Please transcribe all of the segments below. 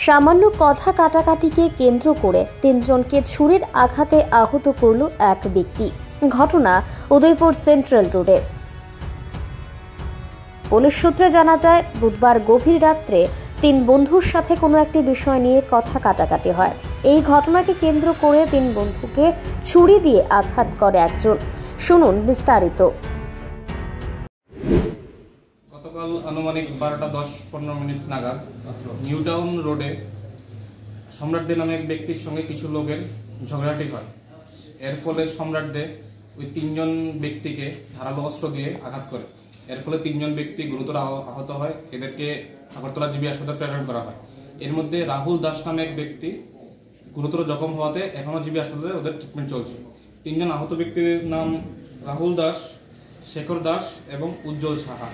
সামান্য কথা কাটাকাটিকে কেন্দ্র করে তিনজনকে ছুরির আঘাতে আহত করল এক ব্যক্তি। ঘটনা উদয়পুর সেন্ট্রাল রোডে। পুলিশ সূত্রে জানা যায়, বুধবার গভীর রাত্রে তিন বন্ধুর সাথে কোনো একটি বিষয় নিয়ে কথা কাটাকাটি হয়। এই ঘটনাকে কেন্দ্র করে তিন বন্ধুকে ছুরি দিয়ে আঘাত করে একজন। শুনুন বিস্তারিত। গতকাল আনুমানিক 12টা 10-15 মিনিট নাগাদ নিউ টাউন রোডে সম্রাট দে নামে এক ব্যক্তির সঙ্গে কিছু লোকের ঝগড়াটি হয়। এর ফলে সম্রাট দে ওই তিনজন ব্যক্তিকে ধারালো অস্ত্র দিয়ে আঘাত করে। এর ফলে তিনজন ব্যক্তি গুরুতর আহত হয়। এদেরকে আগরতলা জিবি হাসপাতালে প্রেরণ করা হয়। এর মধ্যে রাহুল দাস নামে এক ব্যক্তি গুরুতর জখম হওয়াতে এখনও জিবি হাসপাতালে ওদের ট্রিটমেন্ট চলছে। তিনজন আহত ব্যক্তির নাম রাহুল দাস, শেখর দাস এবং উজ্জ্বল সাহা।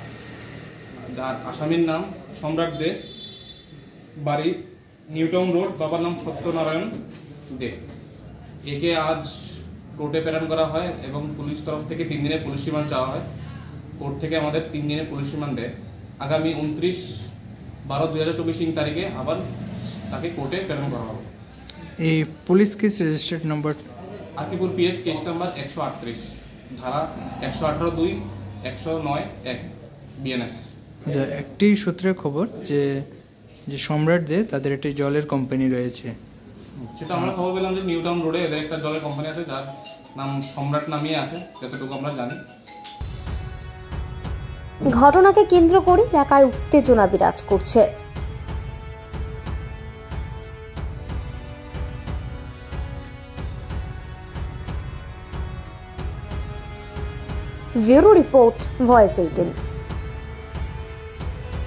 যার আসামির নাম সম্রাট দে, বাড়ি নিউ টাউন রোড, বাবার নাম সত্যনারায়ণ দে। একে আজ কোর্টে প্রেরণ করা হয় এবং পুলিশ তরফ থেকে 3 দিনের পুলিশ রিমান্ড চাওয়া হয়। কোর্ট থেকে আমাদের 3 দিনের পুলিশ রিমান্ড দেয়। আগামী 29/12/2024 তারিখে আবার তাকে কোর্টে প্রেরণ করা হবে। এই পুলিশ কেস রেজিস্টার্ড নম্বর আকিপুর পিএস কেস নাম্বার 138, ধারা 118(2), 109(1) বিএনএস। আচ্ছা, একটি সূত্রের খবর যে সম্রাট দে তাদের একটি জলের কোম্পানি রয়েছে। সেটা আমরা খবর পেলাম যে নিউ টাউন রোডে এদের একটা জলের কোম্পানি আছে, যার নাম সম্রাট নামিয়ে আছে, যতটুকু আমরা জানি। ঘটনাকে কেন্দ্র করে এলাকায় উত্তেজনা বিরাজ করছে। Bureau report, voice 18।